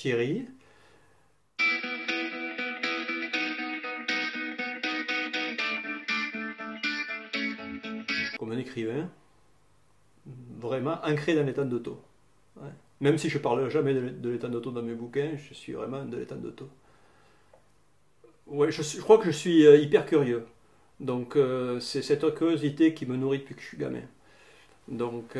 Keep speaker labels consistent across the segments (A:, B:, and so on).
A: Thierry. Comme un écrivain, vraiment ancré dans l'état d'auto. Ouais. Même si je parle jamais de l'état d'auto dans mes bouquins, je suis vraiment de l'état d'auto. Ouais, je crois que je suis hyper curieux. Donc c'est cette curiosité qui me nourrit depuis que je suis gamin. Donc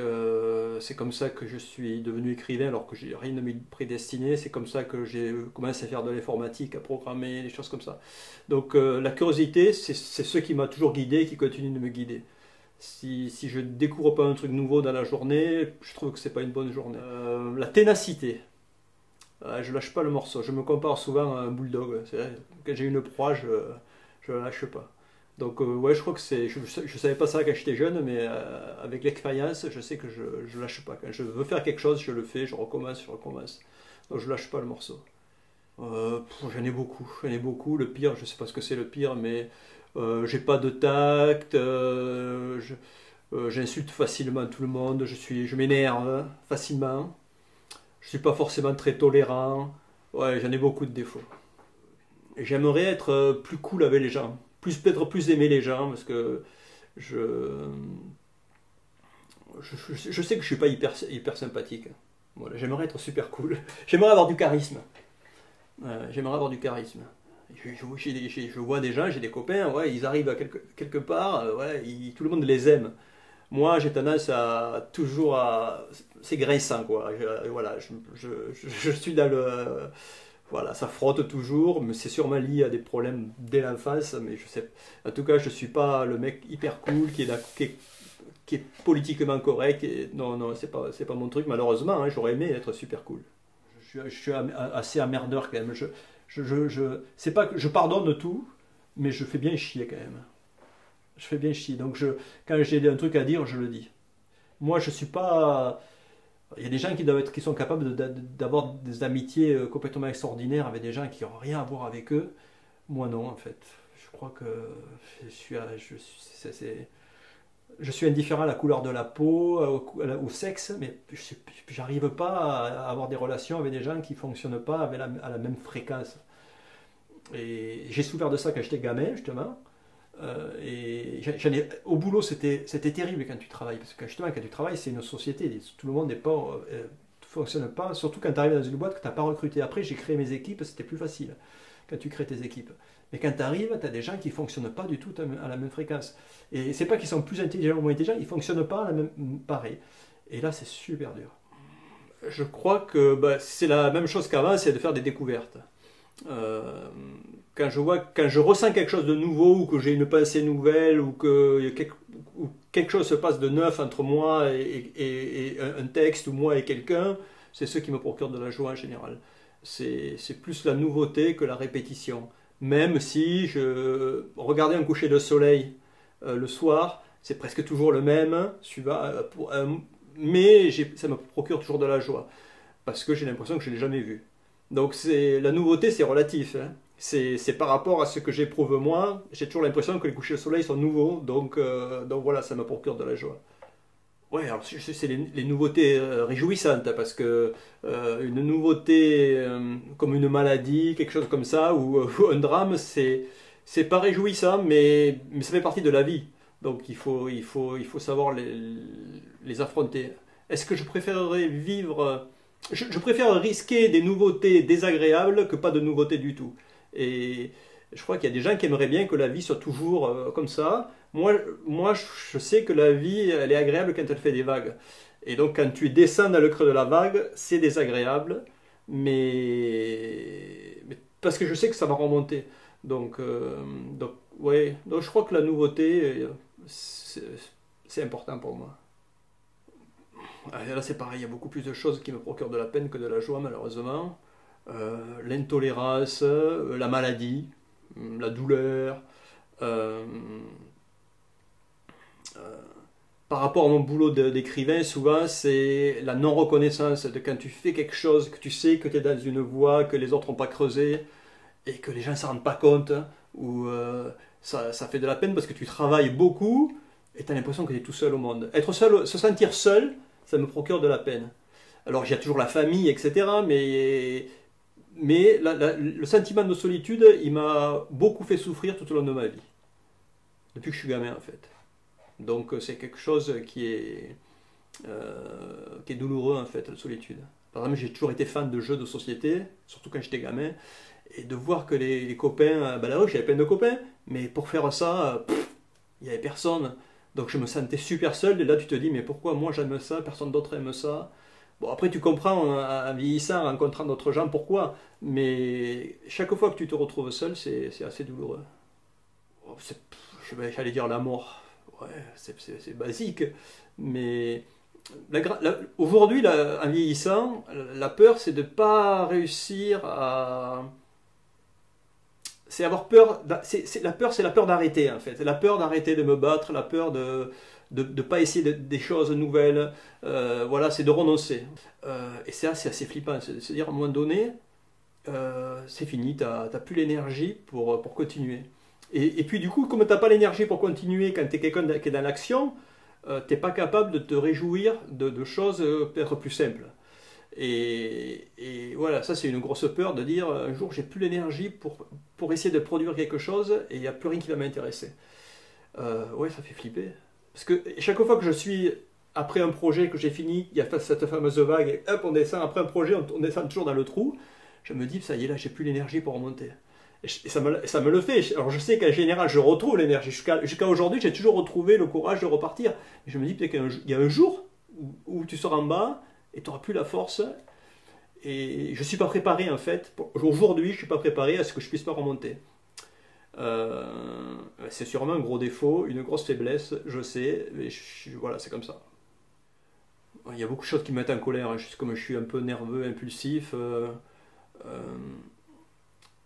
A: c'est comme ça que je suis devenu écrivain alors que j'ai rien de prédestiné. C'est comme ça que j'ai commencé à faire de l'informatique, à programmer, des choses comme ça. Donc la curiosité, c'est ce qui m'a toujours guidé, qui continue de me guider. Si je découvre pas un truc nouveau dans la journée, je trouve que c'est pas une bonne journée. La ténacité. Je lâche pas le morceau. Je me compare souvent à un bulldog. Quand j'ai une proie, je la lâche pas. Donc ouais, je crois que c'est. Je savais pas ça quand j'étais jeune, mais avec l'expérience, je sais que je lâche pas. Quand je veux faire quelque chose, je le fais, je recommence, je recommence. Donc je lâche pas le morceau. J'en ai beaucoup, j'en ai beaucoup. Le pire, je sais pas ce que c'est le pire, mais j'ai pas de tact. J'insulte facilement tout le monde. Je m'énerve facilement. Je suis pas forcément très tolérant. Ouais, j'en ai beaucoup de défauts. Et j'aimerais être plus cool avec les gens, peut-être plus aimer les gens, parce que je, je sais que je suis pas hyper sympathique. Voilà, j'aimerais être super cool. J'aimerais avoir du charisme. J'aimerais avoir du charisme. Je vois des gens, j'ai des copains, ouais, ils arrivent à quelque part, ouais, tout le monde les aime. Moi, j'ai tendance à toujours à... C'est grinçant, quoi. Voilà, je suis dans le... Voilà, ça frotte toujours, mais c'est sûrement lié à des problèmes dès l'enfance, mais je sais... En tout cas, je suis pas le mec hyper cool qui est politiquement correct. Non, non, c'est pas mon truc, malheureusement, hein, j'aurais aimé être super cool. Je suis assez emmerdeur quand même. C'est pas que je pardonne tout, mais je fais bien chier quand même. Je fais bien chier. Donc quand j'ai un truc à dire, je le dis. Moi, je suis pas. Il y a des gens qui sont capables d'avoir des amitiés complètement extraordinaires avec des gens qui n'ont rien à voir avec eux. Moi, non, en fait. Je crois que je suis indifférent à la couleur de la peau, au sexe, mais j'arrive pas à avoir des relations avec des gens qui fonctionnent pas à la même fréquence. Et j'ai souffert de ça quand j'étais gamin, justement. Au boulot, c'était terrible quand tu travailles, parce que justement, quand tu travailles, c'est une société, tout le monde n'est pas, fonctionne pas, surtout quand tu arrives dans une boîte que tu n'as pas recruté. Après, j'ai créé mes équipes, c'était plus facile quand tu crées tes équipes. Mais quand tu arrives, tu as des gens qui ne fonctionnent pas du tout à la même fréquence. Et c'est pas qu'ils sont plus intelligents ou moins intelligents, ils ne fonctionnent pas à la même, pareil. Et là, c'est super dur. Je crois que c'est la même chose qu'avant, c'est de faire des découvertes. Euh, quand je ressens quelque chose de nouveau, ou que j'ai une pensée nouvelle, ou que ou quelque chose se passe de neuf entre moi et un texte, ou moi et quelqu'un, c'est ce qui me procure de la joie en général. C'est plus la nouveauté que la répétition. Même si regarder un coucher de soleil le soir, c'est presque toujours le même, mais ça me procure toujours de la joie, parce que j'ai l'impression que je ne l'ai jamais vu. Donc la nouveauté, c'est relatif, hein. C'est par rapport à ce que j'éprouve moi. J'ai toujours l'impression que les couchers de soleil sont nouveaux, donc voilà, ça me procure de la joie. Ouais, alors c'est les nouveautés réjouissantes, parce que une nouveauté comme une maladie, quelque chose comme ça, ou un drame, c'est pas réjouissant, mais ça fait partie de la vie. Donc il faut savoir les affronter. Est-ce que je préférerais vivre... Je préfère risquer des nouveautés désagréables que pas de nouveautés du tout. Et je crois qu'il y a des gens qui aimeraient bien que la vie soit toujours comme ça. Moi, je sais que la vie, elle est agréable quand elle fait des vagues. Et donc, quand tu descends dans le creux de la vague, c'est désagréable, mais parce que je sais que ça va remonter. Donc ouais. Donc, je crois que la nouveauté, c'est c'est important pour moi. Là, c'est pareil, il y a beaucoup plus de choses qui me procurent de la peine que de la joie, malheureusement. L'intolérance, la maladie, la douleur. Euh, euh, Par rapport à mon boulot d'écrivain, souvent, c'est la non-reconnaissance de quand tu fais quelque chose, que tu sais que tu es dans une voie que les autres n'ont pas creusée et que les gens ne s'en rendent pas compte, ou ça fait de la peine parce que tu travailles beaucoup et tu as l'impression que tu es tout seul au monde. Être seul, se sentir seul, ça me procure de la peine. Alors, il y a toujours la famille, etc., Mais le sentiment de solitude, il m'a beaucoup fait souffrir tout au long de ma vie, depuis que je suis gamin en fait. Donc c'est quelque chose qui est douloureux en fait, la solitude. Par exemple, j'ai toujours été fan de jeux de société, surtout quand j'étais gamin, et de voir que les copains, ben là, j'avais plein de copains, mais pour faire ça, il n'y avait personne. Donc je me sentais super seul, et là tu te dis, mais pourquoi moi j'aime ça, personne d'autre aime ça? Bon, après tu comprends en vieillissant, en rencontrant d'autres gens, pourquoi, mais chaque fois que tu te retrouves seul, c'est assez douloureux. Oh, j'allais dire la mort, ouais, c'est basique, mais aujourd'hui, en vieillissant, la peur, c'est de ne pas réussir à... C'est avoir peur, la peur, c'est la peur d'arrêter en fait. C'est la peur d'arrêter de me battre, la peur de ne pas essayer des choses nouvelles. Voilà, c'est de renoncer. Et ça, c'est assez flippant. C'est-à-dire, à un moment donné, c'est fini, tu n'as plus l'énergie pour continuer. Et puis du coup, comme tu n'as pas l'énergie pour continuer quand tu es quelqu'un qui est dans l'action, tu n'es pas capable de te réjouir de choses peut-être plus simples. Et voilà, ça c'est une grosse peur de dire un jour j'ai plus l'énergie pour essayer de produire quelque chose et il n'y a plus rien qui va m'intéresser. Ouais, ça fait flipper. Parce que chaque fois que je suis après un projet que j'ai fini, il y a cette fameuse vague et hop, on descend après un projet, on descend toujours dans le trou. Je me dis, ça y est, là j'ai plus l'énergie pour remonter. Et ça me le fait. Alors je sais qu'en général je retrouve l'énergie. Jusqu'à aujourd'hui, j'ai toujours retrouvé le courage de repartir. Et je me dis peut-être qu'il y a un jour où tu seras en bas et tu n'auras plus la force. Et je ne suis pas préparé en fait. Aujourd'hui, je ne suis pas préparé à ce que je ne puisse pas remonter. C'est sûrement un gros défaut, une grosse faiblesse, je sais, mais voilà, c'est comme ça. Il y a beaucoup de choses qui me mettent en colère, hein. Comme je suis un peu nerveux, impulsif.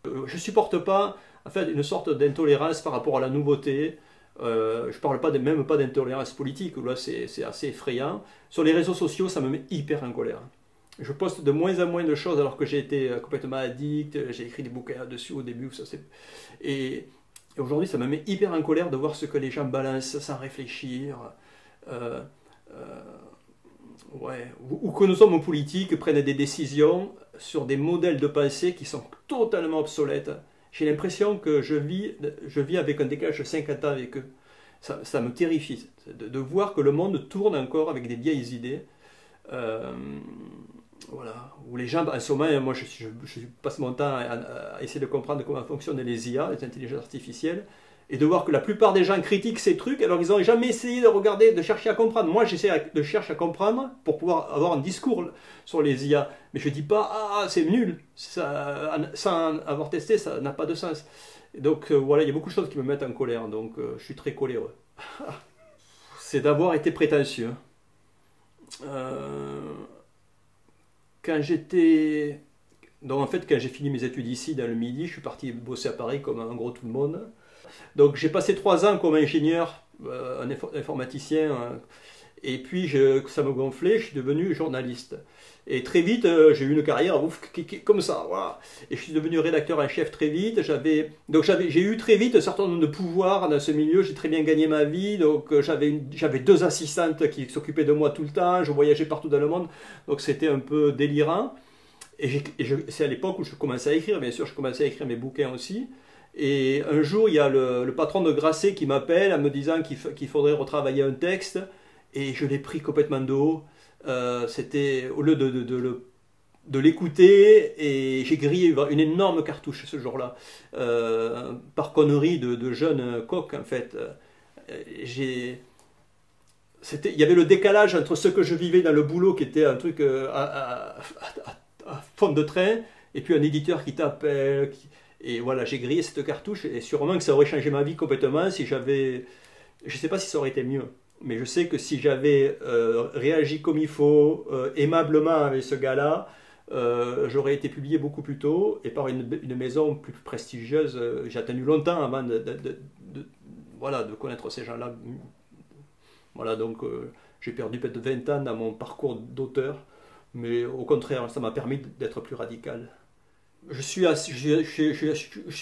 A: Je supporte pas en fait, une sorte d'intolérance par rapport à la nouveauté. Je parle pas même pas d'intolérance politique, où là c'est assez effrayant. Sur les réseaux sociaux, ça me met hyper en colère. Je poste de moins en moins de choses alors que j'ai été complètement addict, j'ai écrit des bouquins là-dessus au début. Et aujourd'hui, ça me met hyper en colère de voir ce que les gens balancent sans réfléchir. Euh, euh, ouais. Ou que nos hommes politiques prennent des décisions sur des modèles de pensée qui sont totalement obsolètes. J'ai l'impression que je vis avec un décalage de 50 ans avec eux. Ça me terrifie de voir que le monde tourne encore avec des vieilles idées. Voilà, où les gens, en ce moment, moi je passe mon temps à essayer de comprendre comment fonctionnent les IA, les intelligences artificielles, et de voir que la plupart des gens critiquent ces trucs, alors ils n'ont jamais essayé de regarder, de chercher à comprendre. Moi j'essaie de chercher à comprendre pour pouvoir avoir un discours sur les IA, mais je ne dis pas ah c'est nul, sans avoir testé ça n'a pas de sens. Donc voilà, il y a beaucoup de choses qui me mettent en colère, donc je suis très coléreux. C'est d'avoir été prétentieux. Quand j'étais... Donc en fait, quand j'ai fini mes études ici, dans le Midi, je suis parti bosser à Paris comme en gros tout le monde. Donc j'ai passé 3 ans comme ingénieur, un informaticien, et puis ça me gonflait, je suis devenu journaliste. Et très vite, j'ai eu une carrière comme ça, voilà. Et je suis devenu rédacteur en chef très vite. J'ai eu très vite un certain nombre de pouvoirs dans ce milieu. J'ai très bien gagné ma vie. Donc j'avais 2 assistantes qui s'occupaient de moi tout le temps. Je voyageais partout dans le monde. Donc c'était un peu délirant. C'est à l'époque où je commençais à écrire. Bien sûr, je commençais à écrire mes bouquins aussi. Et un jour, il y a le patron de Grasset qui m'appelle en me disant qu'il faudrait retravailler un texte. Et je l'ai pris complètement de haut. C'était au lieu de l'écouter, et j'ai grillé une énorme cartouche ce jour-là, par connerie de jeunes coqs en fait. Il y avait le décalage entre ce que je vivais dans le boulot, qui était un truc à fond de train, et puis un éditeur qui t'appelle. Et voilà, j'ai grillé cette cartouche, et sûrement que ça aurait changé ma vie complètement si j'avais... Je ne sais pas si ça aurait été mieux. Mais je sais que si j'avais réagi comme il faut, aimablement avec ce gars-là, j'aurais été publié beaucoup plus tôt et par une maison plus prestigieuse. J'ai attendu longtemps avant voilà, de connaître ces gens-là. Voilà, donc j'ai perdu peut-être 20 ans dans mon parcours d'auteur, mais au contraire, ça m'a permis d'être plus radical. Je suis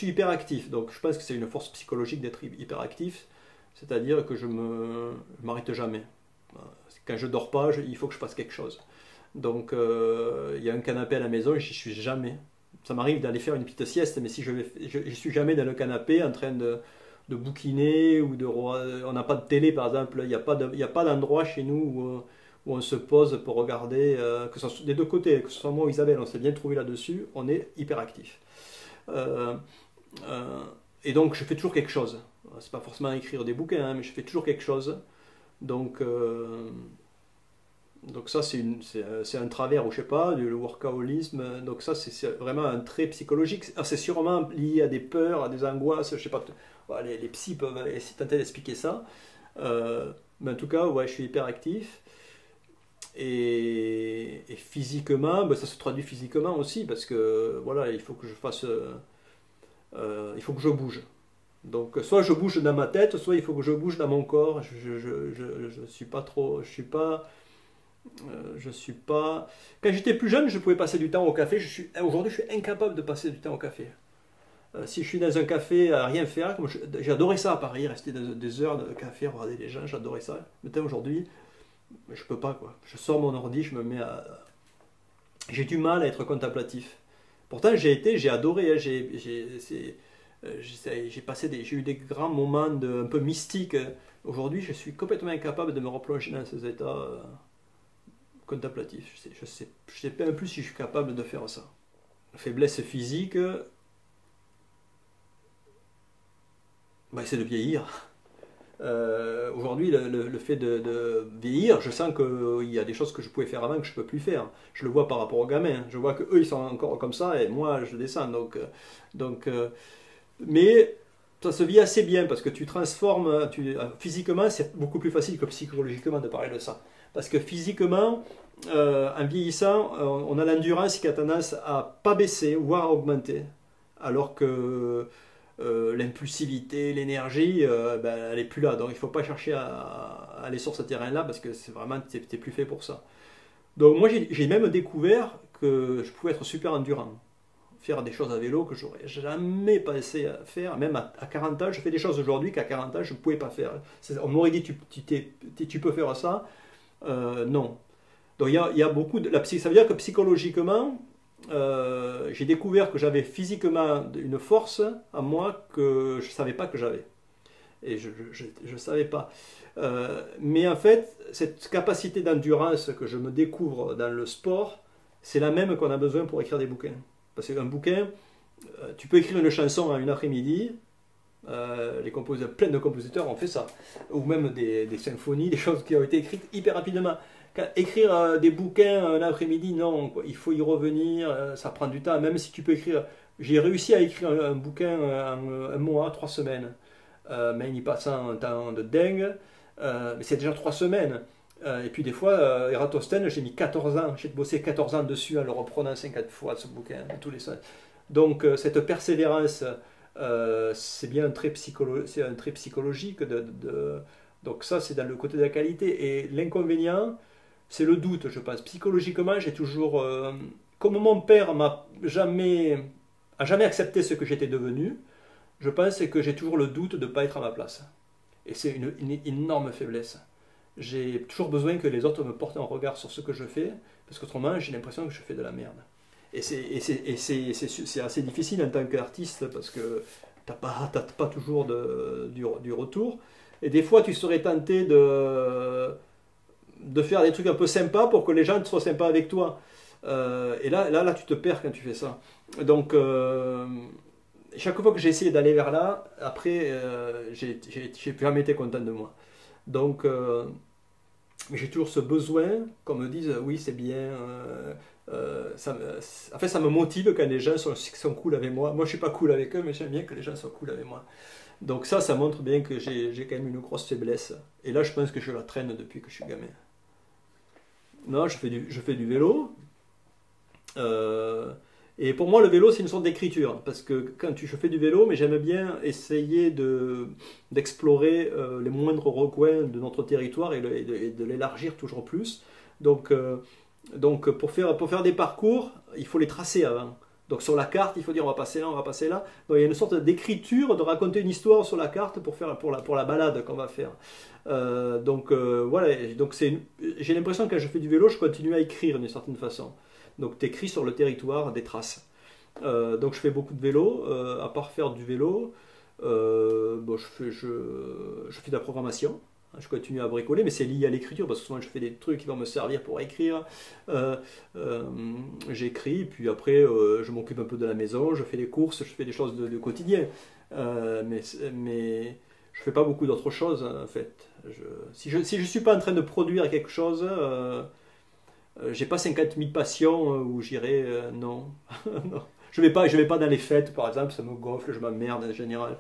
A: hyper actif, donc je pense que c'est une force psychologique d'être hyper actif. C'est-à-dire que je m'arrête jamais. Quand je dors pas, il faut que je fasse quelque chose. Donc il y a un canapé à la maison, j'y suis jamais. ça m'arrive d'aller faire une petite sieste, mais si je suis jamais dans le canapé en train de bouquiner ou on n'a pas de télé par exemple, il n'y a pas d'endroit chez nous où on se pose pour regarder, que ce soit des deux côtés, que ce soit moi ou Isabelle, on s'est bien trouvé là-dessus, on est hyper actif. Et donc je fais toujours quelque chose. C'est pas forcément écrire des bouquins, hein, mais je fais toujours quelque chose. Donc ça c'est un travers, ou je sais pas, du workaholisme. Donc ça c'est vraiment un trait psychologique. C'est sûrement lié à des peurs, à des angoisses, je sais pas. Les psys peuvent tenter d'expliquer ça. Mais en tout cas, ouais, je suis hyper actif. Et physiquement, ça se traduit physiquement aussi, parce que voilà, il faut que je fasse, il faut que je bouge. Donc soit je bouge dans ma tête, soit il faut que je bouge dans mon corps. Je suis pas trop, je suis pas. Quand j'étais plus jeune, je pouvais passer du temps au café. Aujourd'hui, je suis incapable de passer du temps au café. Si je suis dans un café à rien faire, j'adorais ça à Paris, rester des heures de café, regarder les gens, j'adorais ça. Mais aujourd'hui, je peux pas quoi. Je sors mon ordi, je me mets à. J'ai du mal à être contemplatif. Pourtant, j'ai adoré. Hein, j'ai eu des grands moments un peu mystiques. Aujourd'hui, je suis complètement incapable de me replonger dans ces états contemplatifs. Je sais pas même plus si je suis capable de faire ça. Faiblesse physique, c'est de vieillir. Aujourd'hui, le fait de vieillir, je sens qu'il y a des choses que je pouvais faire avant que je ne peux plus faire. Je le vois par rapport aux gamins. Je vois qu'eux, ils sont encore comme ça et moi, je descends. Mais ça se vit assez bien parce que tu transformes. Physiquement, c'est beaucoup plus facile que psychologiquement de parler de ça. Parce que physiquement, en vieillissant, on a l'endurance qui a tendance à pas baisser, voire à augmenter. Alors que l'impulsivité, l'énergie, elle n'est plus là. Donc il ne faut pas chercher à aller sur ce terrain-là parce que c'est vraiment, t'es plus fait pour ça. Donc moi j'ai même découvert que je pouvais être super endurant. Faire des choses à vélo que j'aurais jamais pensé à faire. Même à 40 ans, je fais des choses aujourd'hui qu'à 40 ans je ne pouvais pas faire. On m'aurait dit tu peux faire ça. Non. Donc il y a beaucoup de... Ça veut dire que psychologiquement, j'ai découvert que j'avais physiquement une force en moi que je ne savais pas que j'avais. Et je ne savais pas. Mais en fait, cette capacité d'endurance que je me découvre dans le sport, c'est la même qu'on a besoin pour écrire des bouquins. Parce qu'un bouquin, tu peux écrire une chanson en une après-midi. Plein de compositeurs ont fait ça. Ou même des symphonies, des choses qui ont été écrites hyper rapidement. Écrire des bouquins un après-midi, non, quoi. Il faut y revenir, ça prend du temps. Même si tu peux écrire, j'ai réussi à écrire un bouquin en un mois, 3 semaines, mais il y passe un temps de dingue, mais c'est déjà 3 semaines. Et puis des fois, Eratosthène, j'ai mis 14 ans, j'ai bossé 14 ans dessus en le reprenant 50 fois ce bouquin, tous les semaines. Donc cette persévérance, c'est bien un trait psychologique. Donc ça, c'est dans le côté de la qualité. Et l'inconvénient, c'est le doute, je pense. Psychologiquement, j'ai toujours... comme mon père a jamais accepté ce que j'étais devenu, je pense que j'ai toujours le doute de ne pas être à ma place. Et c'est une énorme faiblesse. J'ai toujours besoin que les autres me portent un regard sur ce que je fais, parce qu'autrement, j'ai l'impression que je fais de la merde. Et c'est assez difficile en tant qu'artiste, parce que tu n'as pas toujours du retour. Et des fois, tu serais tenté de faire des trucs un peu sympas pour que les gens soient sympas avec toi. Et là, tu te perds quand tu fais ça. Donc, chaque fois que j'ai essayé d'aller vers là, après, j'ai jamais été content de moi. Donc, j'ai toujours ce besoin qu'on me dise, oui, c'est bien. En fait, ça me motive quand les gens sont cool avec moi. Moi, je suis pas cool avec eux, mais j'aime bien que les gens soient cool avec moi. Donc ça montre bien que j'ai quand même une grosse faiblesse. Et là, je pense que je la traîne depuis que je suis gamin. Non, je fais du vélo. Et pour moi, le vélo, c'est une sorte d'écriture. Parce que je fais du vélo, mais j'aime bien essayer d'explorer les moindres recoins de notre territoire et de l'élargir toujours plus. Donc pour faire des parcours, il faut les tracer avant. Donc sur la carte, il faut dire on va passer là, on va passer là. Donc il y a une sorte d'écriture, de raconter une histoire sur la carte pour la balade qu'on va faire. Voilà, donc j'ai l'impression que quand je fais du vélo, je continue à écrire d'une certaine façon. Donc tu écris sur le territoire des traces. Donc je fais beaucoup de vélo. À part faire du vélo, bon, je fais de la programmation. Je continue à bricoler, mais c'est lié à l'écriture, parce que souvent je fais des trucs qui vont me servir pour écrire. Euh, euh, J'écris, puis après je m'occupe un peu de la maison, je fais des courses, je fais des choses de quotidien. Mais je fais pas beaucoup d'autres choses, en fait. Si je suis pas en train de produire quelque chose, j'ai pas 50 000 passions où j'irai, non. Non. Je vais pas dans les fêtes, par exemple, ça me gonfle, je m'emmerde en général.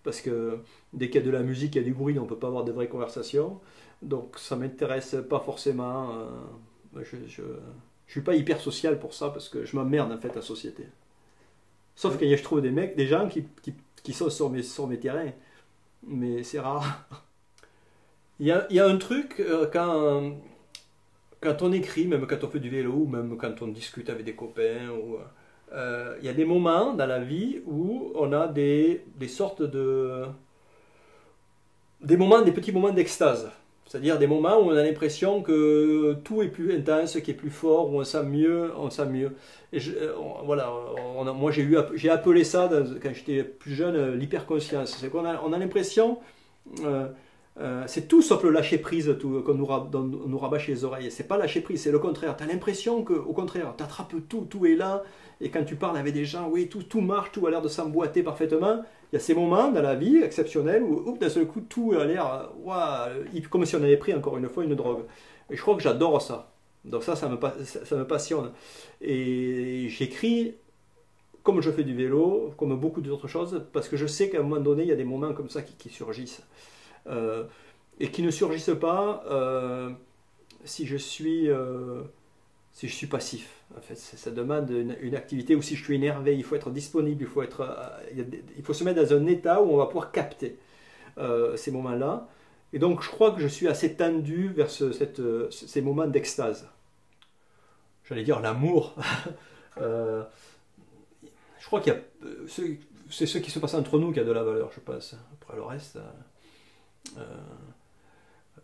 A: Parce que dès qu'il y a de la musique, il y a du bruit, on peut pas avoir de vraies conversations. Donc ça m'intéresse pas forcément. Je suis pas hyper social pour ça, parce que je m'emmerde en fait la société. Sauf que je trouve des gens qui sont sur mes terrains. Mais c'est rare. Il y a un truc, quand on écrit, même quand on fait du vélo, ou même quand on discute avec des copains, il y a des moments dans la vie où on a des sortes des petits moments d'extase. C'est-à-dire des moments où on a l'impression que tout est plus intense, qui est plus fort, où on sent mieux, on sent mieux. Et voilà, moi j'ai appelé ça, quand j'étais plus jeune, l'hyperconscience. C'est qu'on a l'impression, c'est tout sauf le lâcher prise qu'on nous rabâche les oreilles. C'est pas lâcher prise, c'est le contraire. Tu as l'impression qu'au contraire, tu attrapes tout, tout est là. Et quand tu parles avec des gens, oui, tout marche, tout a l'air de s'emboîter parfaitement. Il y a ces moments dans la vie exceptionnels où d'un seul coup, tout a l'air comme si on avait pris encore une fois une drogue. Et je crois que j'adore ça. Donc ça me passionne. Et j'écris comme je fais du vélo, comme beaucoup d'autres choses, parce que je sais qu'à un moment donné, il y a des moments comme ça qui surgissent. Et qui ne surgissent pas si je suis passif. En fait, ça demande une activité où si je suis énervé, il faut être disponible, il faut se mettre dans un état où on va pouvoir capter ces moments-là. Et donc je crois que je suis assez tendu vers ces moments d'extase. J'allais dire l'amour. Je crois qu'il y a c'est ce qui se passe entre nous qui a de la valeur, je pense. Après le reste,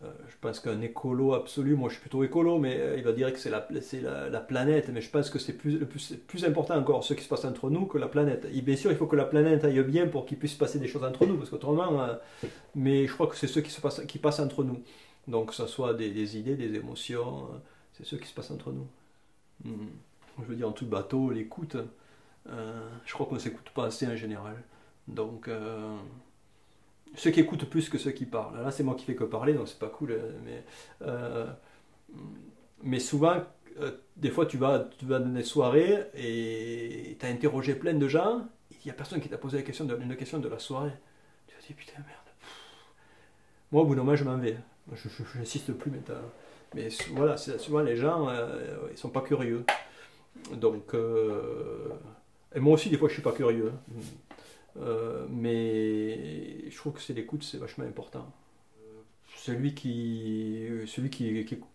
A: je pense qu'un écolo absolu, moi je suis plutôt écolo, mais il va dire que c'est la planète, mais je pense que c'est plus important encore ce qui se passe entre nous que la planète. Et bien sûr, il faut que la planète aille bien pour qu'il puisse se passer des choses entre nous, parce qu'autrement, mais je crois que c'est ce qui passe entre nous. Donc que ce soit des idées, des émotions, c'est ce qui se passe entre nous. Je veux dire, en tout bateau, l'écoute, je crois qu'on ne s'écoute pas assez en général. Donc, ceux qui écoutent plus que ceux qui parlent. Là, c'est moi qui fais que parler, donc c'est pas cool. Mais souvent, des fois, tu vas dans des soirées et tu as interrogé plein de gens, il n'y a personne qui t'a posé une question de la soirée. Tu te dis, putain, merde. Moi, au bout d'un moment, je m'en vais. Je n'insiste plus maintenant. Mais voilà, souvent les gens, ils sont pas curieux. Donc, et moi aussi, des fois, je suis pas curieux. Mais je trouve que c'est l'écoute, c'est vachement important. Celui qui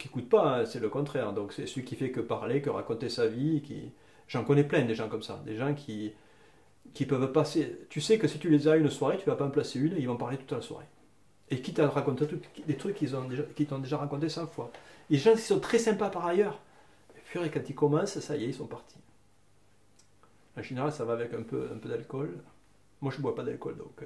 A: écoute pas, hein, c'est le contraire. Donc c'est celui qui fait que parler, que raconter sa vie. J'en connais plein des gens comme ça, des gens qui peuvent passer. Tu sais que si tu les as une soirée, tu vas pas en placer une, ils vont parler toute la soirée. Et quitte à raconter des trucs qu'ils t'ont déjà raconté 100 fois. Les gens qui sont très sympas par ailleurs, et quand ils commencent, ça y est, ils sont partis. En général, ça va avec un peu d'alcool. Moi, je ne bois pas d'alcool, donc